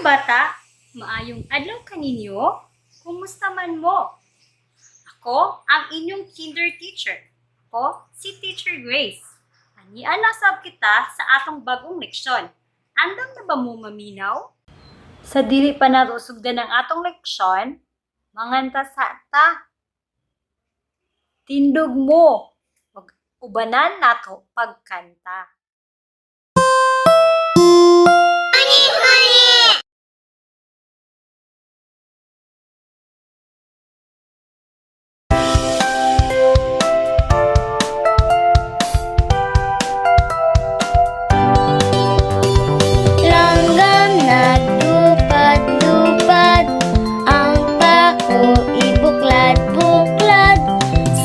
bata, maayong adlaw kaninyo. Kumusta man mo? Ako ang inyong kinder teacher. Ako si Teacher Grace. Anian nasab kita sa atong bagong leksyon. Andam na ba mo maminaw? Sa dili pa nato sugdan ang atong leksyon, manganta sa ta. Tindog mo. Ubanan nato pagkanta. Langgam nagdupad-dupad, ang pako ibuklad-buklad,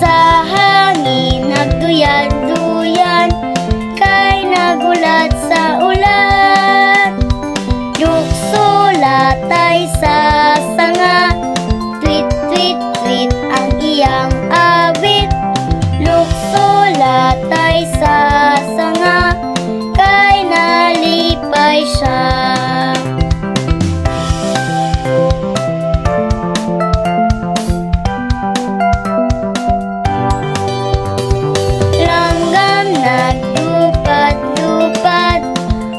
sa hangin nagduyan-duyan, kay nagulat sa ulan. Lukso latay sa sanga, tweet-tweet-tweet ang iyang awit. Lukso latay sa sanga, kay nalipay siya. Langgam nagdupad-dupad,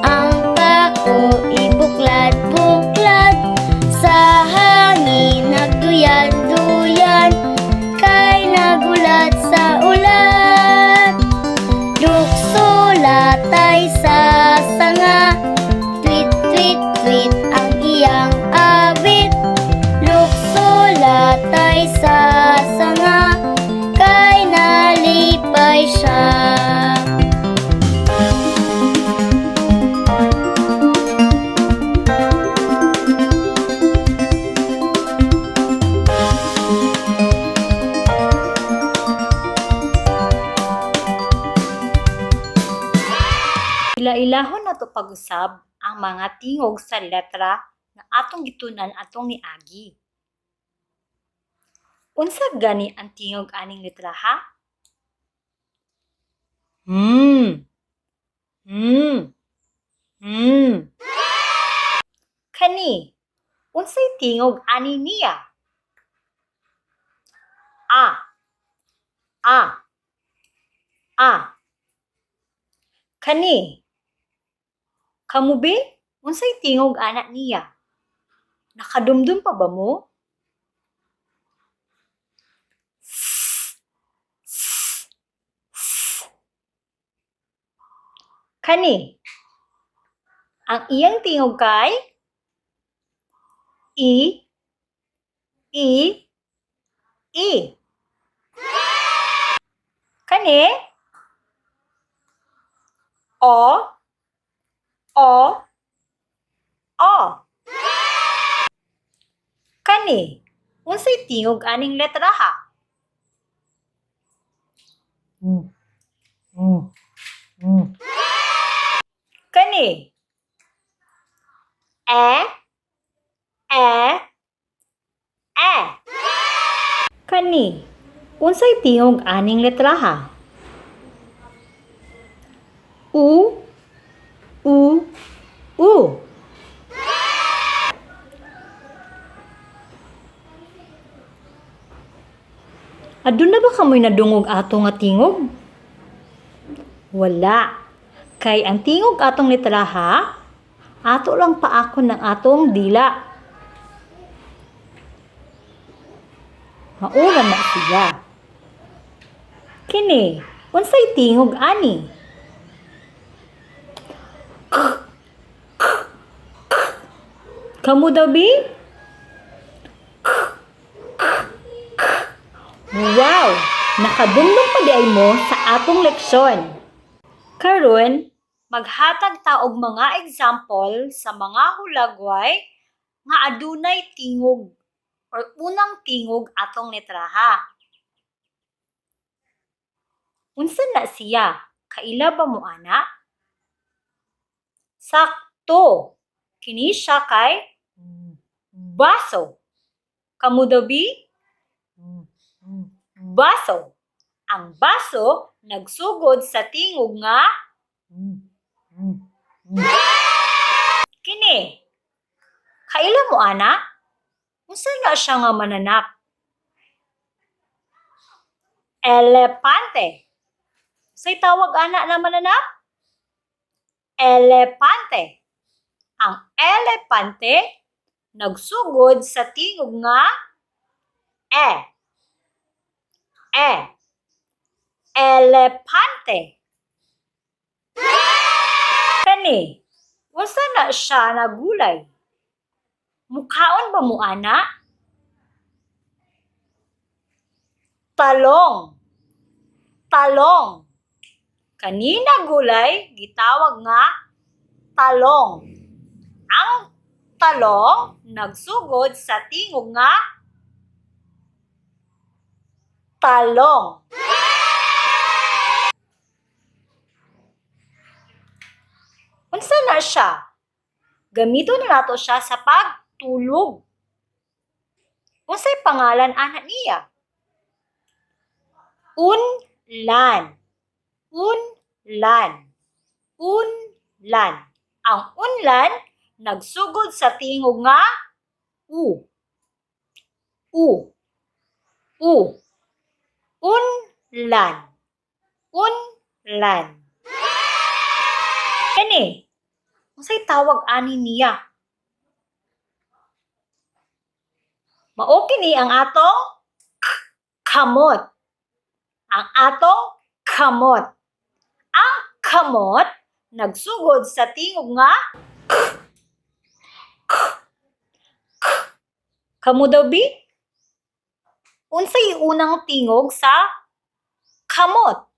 ang pako ibuklad-buklad, sa hangin nagduyan-duyan, kay nagulat sa ulan. Lukso latay sa sanga, tweet-tweet-tweet ang iyang awit. Lukso latay sa sanga, kay nalipay siya. Ila-ilahon na to pag-usab ang mga tingog sa letra na atong gitunan atong niagi. Unsa gani ang tingog aning letra ha? Kani, unsay tingog ani niya? A. Kani, kamubi, unsay tingog anak niya? Nakadumdum pa ba mo? Kani, ang iyang tingog kay I. Kani, O. Kani, unsay tingog aning letra ha? Kani, E. Kani, unsay tingog aning letra ha? U. Adun na ba kamoy nadungog ato nga tingog? Wala. Kay ang tingog atong letra ha, ato lang paakon ng atong dila. Maura na siya. Kini, unsay tingog ani? Kamu daw bi? Wow! Nakadumdum pa di ay mo sa atong leksyon. Karon, maghatag ta og mga example sa mga hulagway nga adunay tingog or unang tingog atong letra ha. Unsa na siya? Kaila ba mo ana? Sakto. Kini siya kay baso. Kamu daw bi? Baso. Ang baso nagsugod sa tingog nga kini. Kaila mo, ana? Unsa na siya nga mananap? Elepante. Say tawag ana na mananap? Elepante. Ang elepante nagsugod sa tingog nga e. E. Elepante. Kani, unsa na siya nagulay? Mukhaon ba mo ana? Talong. Talong. Kanina gulay gitawag nga talong. Ang talong nagsugod sa tingog nga talong. Unsa na siya? Gamito na nato siya sa pagtulog. Unsay pangalan ana niya? Unlan. Unlan. Unlan. Ang unlan nagsugod sa tingog nga u. U. U. Unlan. Unlan. Kani, unsay tawag ani niya? Mao kini ang atong kamot. Ang atong kamot. Ang kamot nagsugod sa tingog nga kamo daw bi? Unsay unang tingog sa kamot?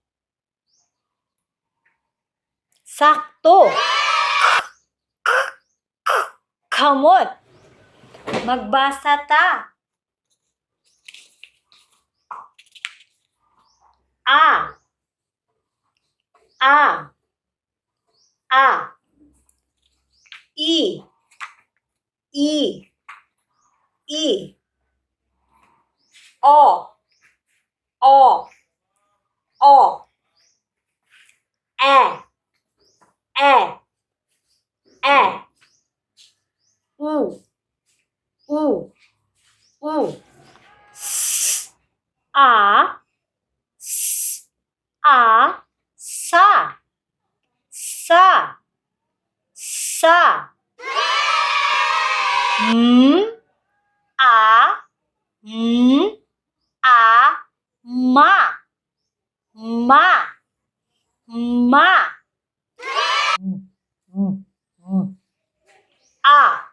Sakto. Kamot. Magbasa ta. A. A. A. I. I. I. O. O. O. E. E. E. U. U. U. S. A. S. A. Sa. Sa. Sa. A. A. Ma. Ma. Ma. A.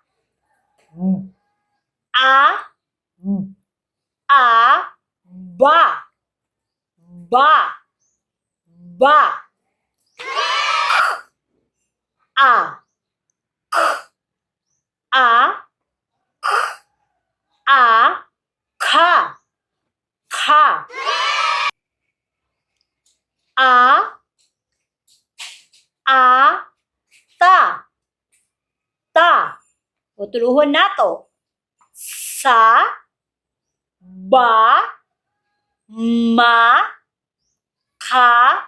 A. A. Ba. Ba. Ba. A. A. A. Ka. Ka. A. A. Ta. Ta. Utuluhon nato. Sa. Ba. Ma. Ka.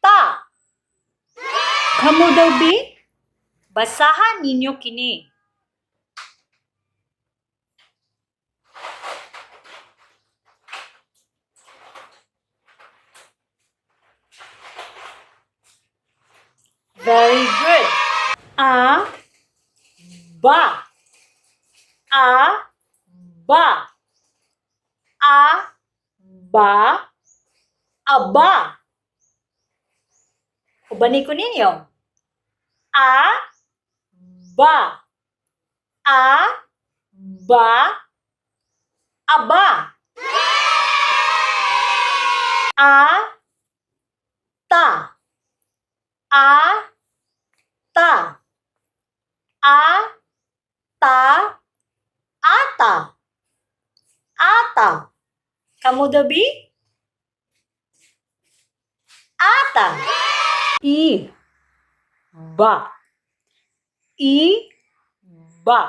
Ta. Kamo daw bi? Basahan ninyo kini. Very good. A. Ba. A. Ba. A. Ba. Aba. Ubani ko ninyo. A. Ba. A. Ba. Aba. A. Ta. A. Ta. A. Ta. Ata. Ata. Kamu dabi? Ata. I. Ba. I. Ba.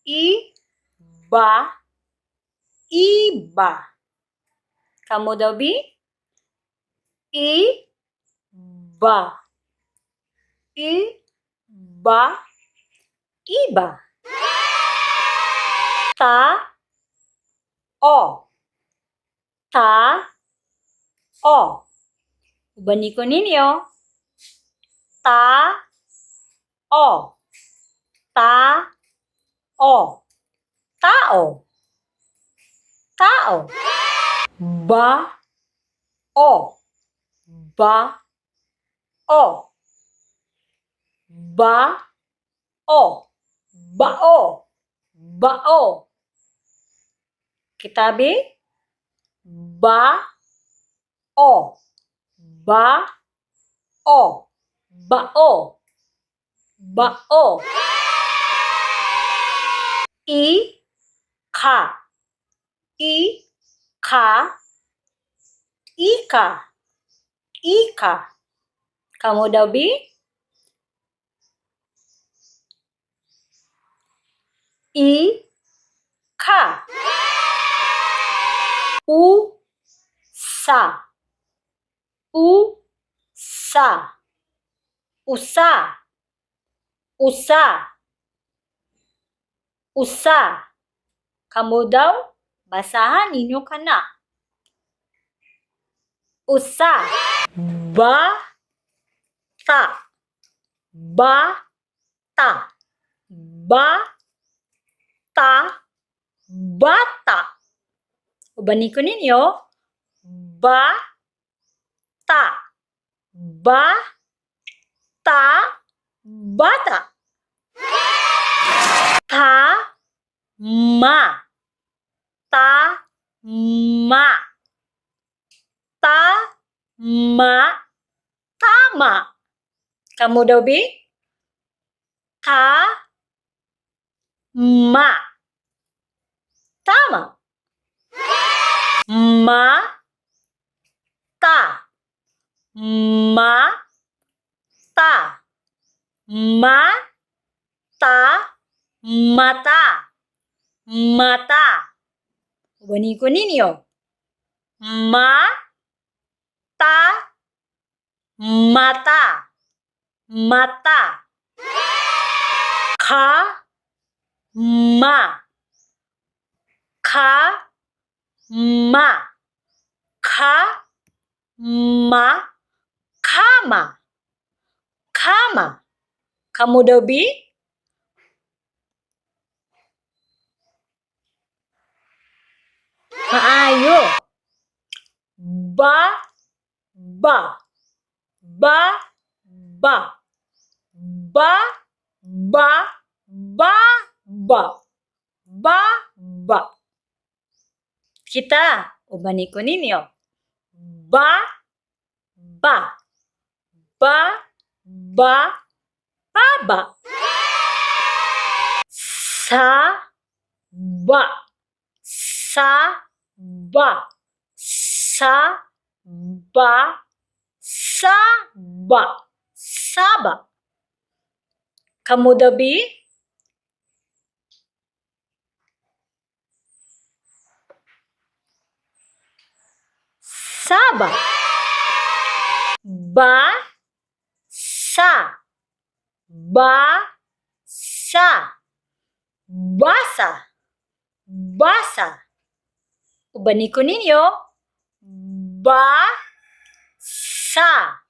I. Ba. Iba. Kamu dabi? I. Ba. I. Ba. iba. Ta, o. Ta, o. Ubani ko ninyo. Ta, o. Ta, o. Tao. Tao. Ba, o. Ba, o. Ba, o. Bao. Bao. Kitabi. Ba, o. Ba, o. Bao. Bao. Ka. Ka. Ika. Ika. Kamu daw, Bi? Ka. Sa. Sa. Usa. Usa. Usa. Kamu daw? Basahan ninyo ka na. Usa. Ba. Ta. Ba. Ta. Ba. Ta. Bata. Ubani ko ninyo. Ba. Ta. Ba. Ta. Bata. Ta. Ma. Ta. Ma. Ta. Ma. Tama. Kamu daw, Bi? Ta. Ma. Tama. Ma. Ta. Ma. Ta. Ma. Ta. Mata. Mata. Ubani ko ninyo. Ma. Ta. Mata. Mata. Ka. Ma. Ka. Ma. Ka. Ma. Kama. Kama. Kamu daw, Bi? Maayo. Ba. Ba. Ba. Ba. Ba. Ba. Ba. Ba. Ba. Ba. Kita. Ubani ko ninyo. Ba. Ba. Ba. Ba. Baba. Sa. Ba. Sa. Ba. Sa. Ba. Sa. Ba. Saba. Kamu daw, Bi? Saba. Ba. Sa. Ba. Sa. Basa. Basa. Ubani ko ninyo. Ba. Sa.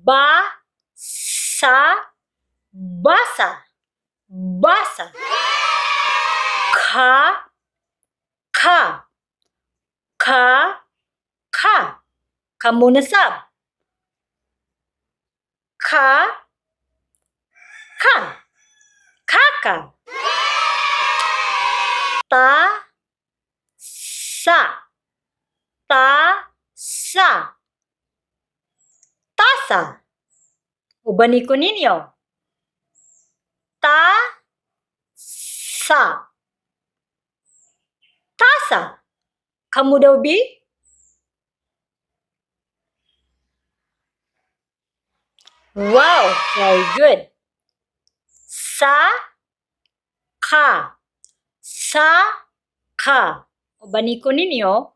Ba. Sa. Basa. Basa. Ka. Ka. Ka. Ka. Kamu nasab. Ka. Ka. Kaka. Ta. Sa. Ta. Sa. Tasa. Ubani ko ninyo. Ta. Sa. Tasa. Kamu daw, Bi? Wow, very good. Sa. Ka. Sa. Ka. Ubani ko ninyo.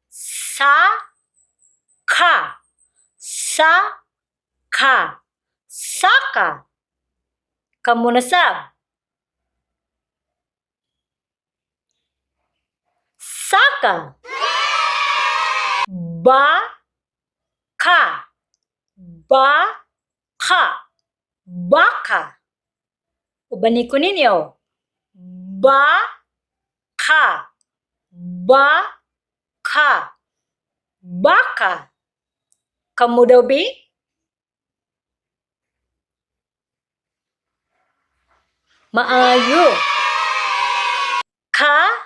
Sa. Ka. Sa. Ka. Saka. Kamu nasab. Saka. Baka. Baka. Baka. Ubani ko ninyo. Baka. Baka. Baka. Kamu daw, Bi? Maayo. Ka.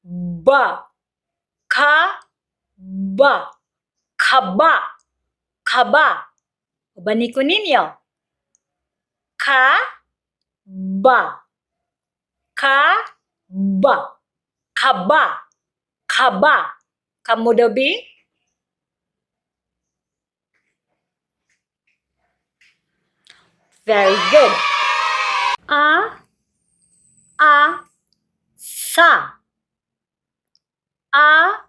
Ba. Ka. Ba. Kaba. Kaba. Ubani ko ninyo. Ka. Ba. Ka. Ba. Kaba. Kaba. Kamu daw, Bi? Very good. Sa. Sa.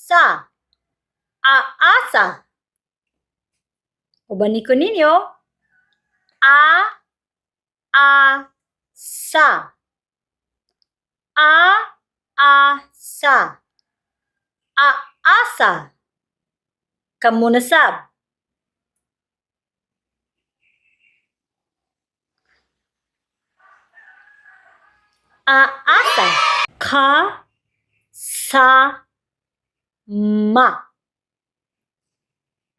Sa. Aasa. Ubani ko ninyo. Sa. Sa. Aasa. Kamu nasab. Aasa. Ka. Sa. Ma.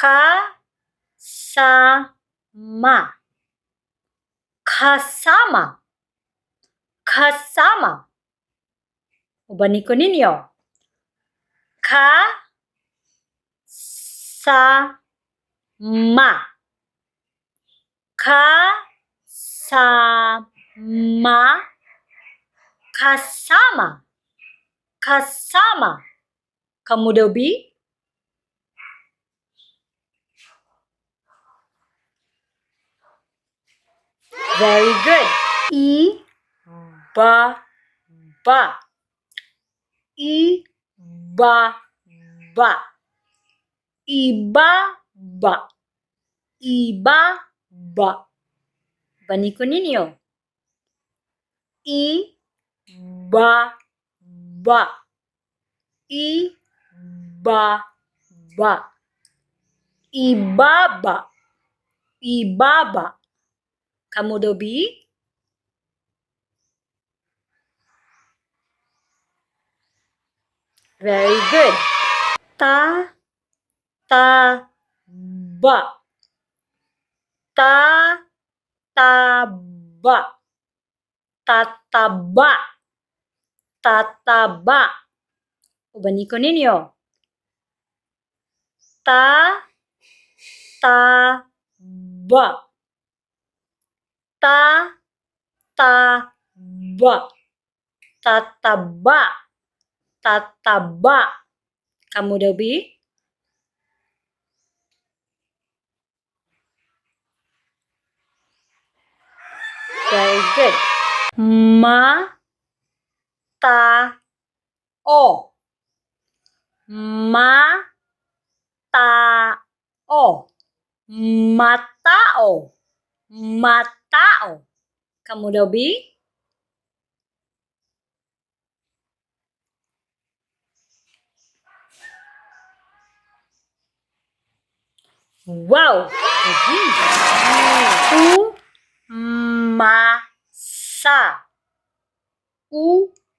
Ka. Sa. Ma. Kasama. Kasama. Ubani ko ninyo. Ka. Sa. Ma. Ka. Sa. Ma. Kasama. Kasama. Kamu daw, Bi? Very good. Ba. Iba. Ibaba. Ibaba. Bani ko ninyo. Ibaba. Ibaba. Ibaba. Ibaba. Kamu daw, Bi? Very good. Ba. Tataba. Tataba. Ubani ko ninyo. Tataba. Tataba. Tataba. Tataba. Kamu daw, Bi? Very good. Matao. Matao. Matao. Matao. Kamu daw, Bi? Wow! Umasa.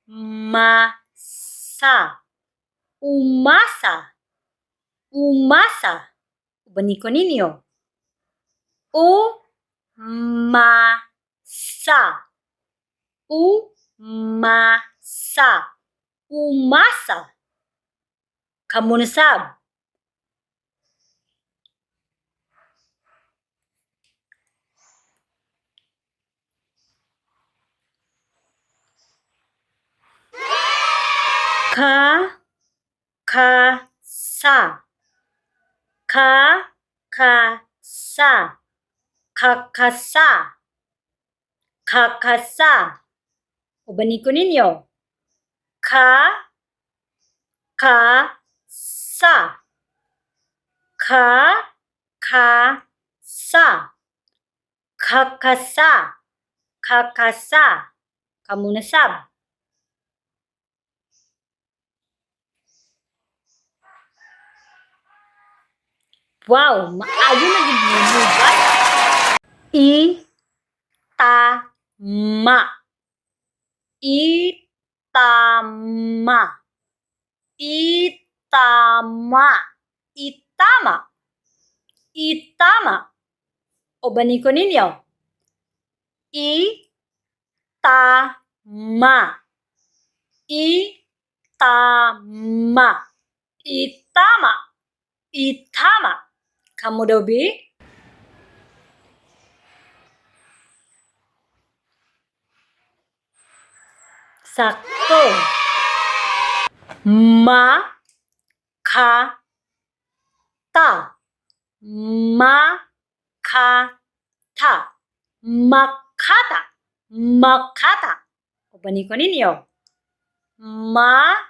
Umasa. Umasa. Umasa. Ubani ko ninyo. Umasa. Umasa. Umasa. Kamu nasab. Sa. Kakasa. Kakasa. Kakasa. Ubani ko ninyo. Sa. Kakasa. Kakasa. kakasa. Kamu nasab. Wow, maayo na gid mo bugas. Itama. Itama. Itama. Itama. Itama. O bani ko ninyo. Itama. Itama. Itama. Itama. Kamu daw, Bi? Sakto. Makata. Makata. Makata. Makata. O bani ko ninyo. Makata.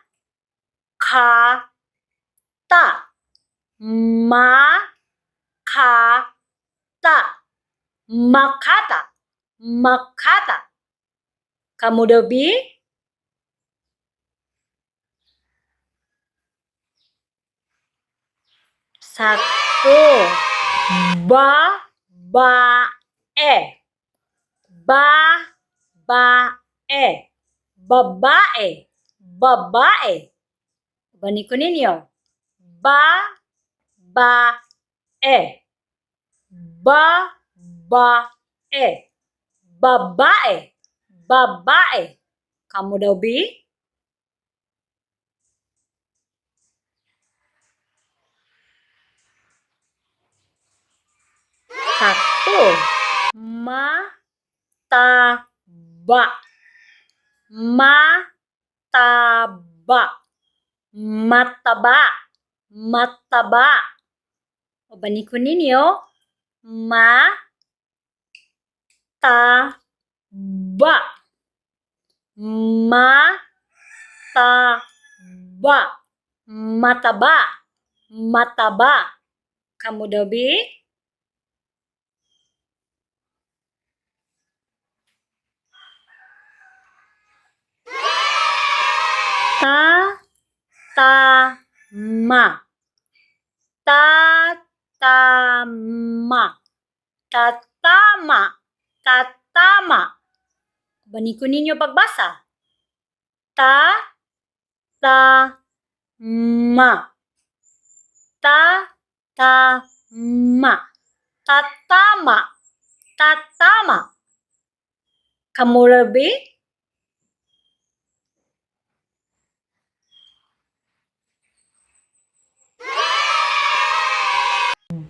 Makata. Makata. Makata. Kamu daw, Bi? Sakto. Babae. Babae. Babae. Babae. Bani ko ninyo. Babae. Babae. Babae. Babae. Kamu daw, Bi? Sakto. Mataba. Mataba. Mataba. Mataba. O bani ko ninyo. Mataba. Mataba. Mataba. Mataba. Kamu daw, Bi? Tatama. Tatama. Tatama. Tatama. Bani ko ninyo pagbasa. Tatama. Tatama. Tatama. Tatama. Kamu daw, Bi?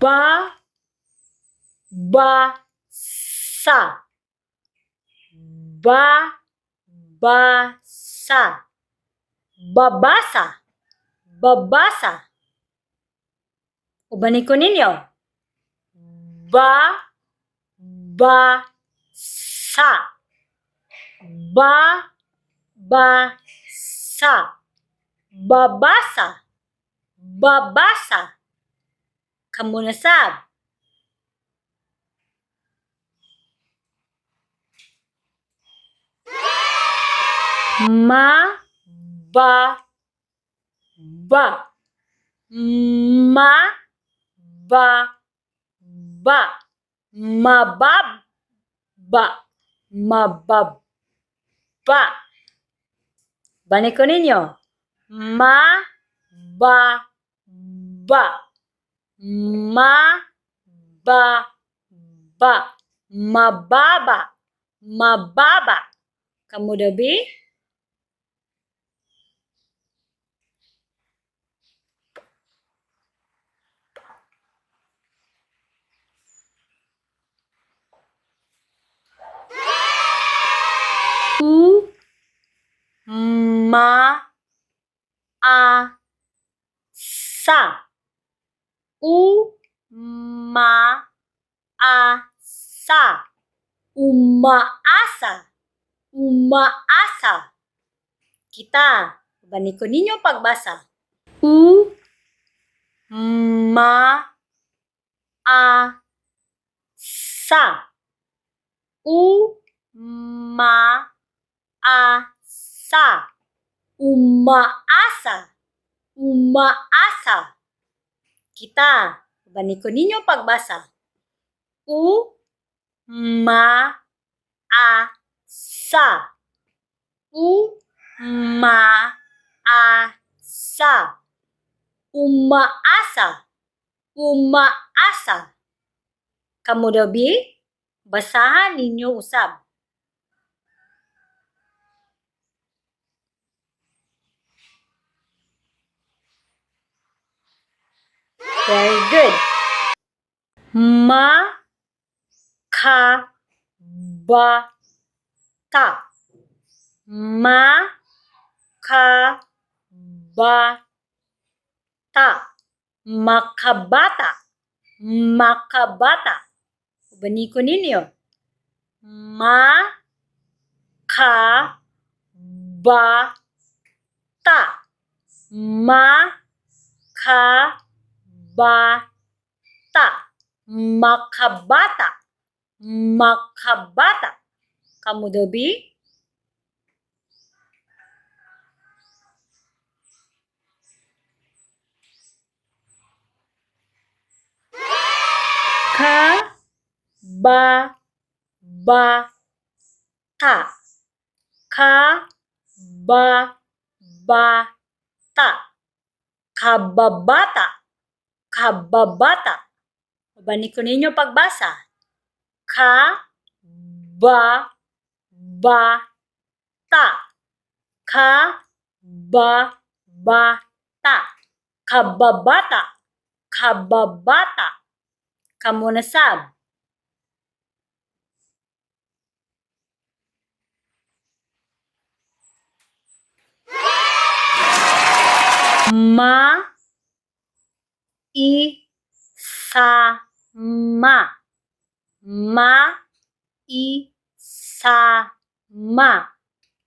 Babasa. Babasa. Babasa. Babasa. O bani ko ninyo. Babasa. Babasa. Babasa. Babasa. Kamu nasab. Mababa. Mababa. Mababa. Mababa. Bani ko ninyo. Mababa. Mababa. Mababa. Mababa. Kamu daw, Bi? Umaasa. Umaasa. Umaasa. Umaasa. Kita. Bani ko ninyo pagbasa. Umaasa. Umaasa. Umaasa. Umaasa. Kita, balik ko ninyo pagbasa. Umaasa. Umaasa. Umaasa. Umaasa. Kamu dabi, basahan ninyo usab. Very good. Makabata. Makabata. Makabata. Makabata. Bani ko ninyo. Makabata. Makabata. Makabata. Makabata. Kamu dabi? Kababata. Kababata. Kababata. Kababata. Bani ko ninyo pagbasa. Kababata. Kababata. Kababata. Kababata. Kamu nasab. Ma-i-sa-ma. Ma-i-sa-ma.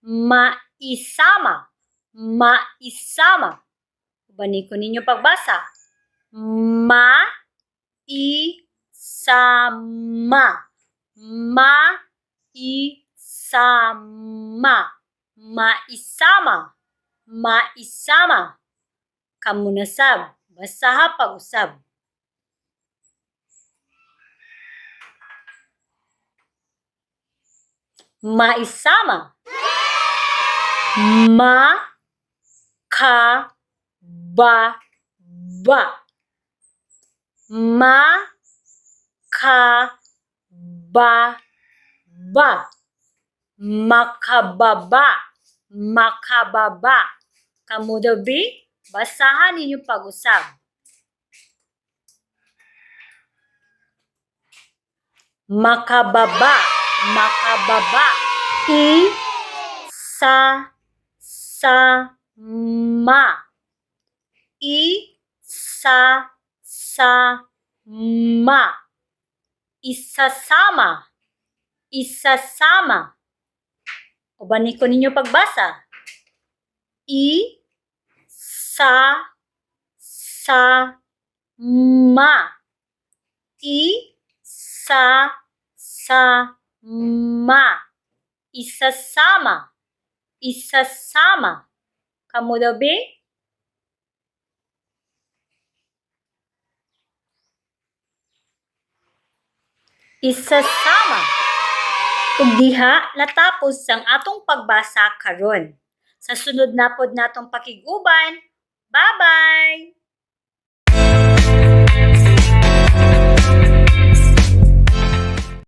Ma-isama. Ma-isama. Bani ko ninyo pagbasa. Ma-isama. Ma-isama. Ma-isama. Ma-isama. Kamu nasab. Basaha pag-usab. Ma-isama. Ma-ka-ba-ba. Ma-ka-ba-ba. Makababa. Makababa. Kamu dabi? Basahan ninyo pag-usab. Makababa. Makababa. I-sa-sa-ma. I-sa-sa-ma. Isasama. Isasama. O bani ko ninyo pagbasa. I-sa-sa-ma. I-sa-sa-ma. Isasama. Isasama. Kamu dabi? Isasama. Ug diha natapos ang atong pagbasa karon. Sa sunod na pod natong pakiguban. Bye-bye!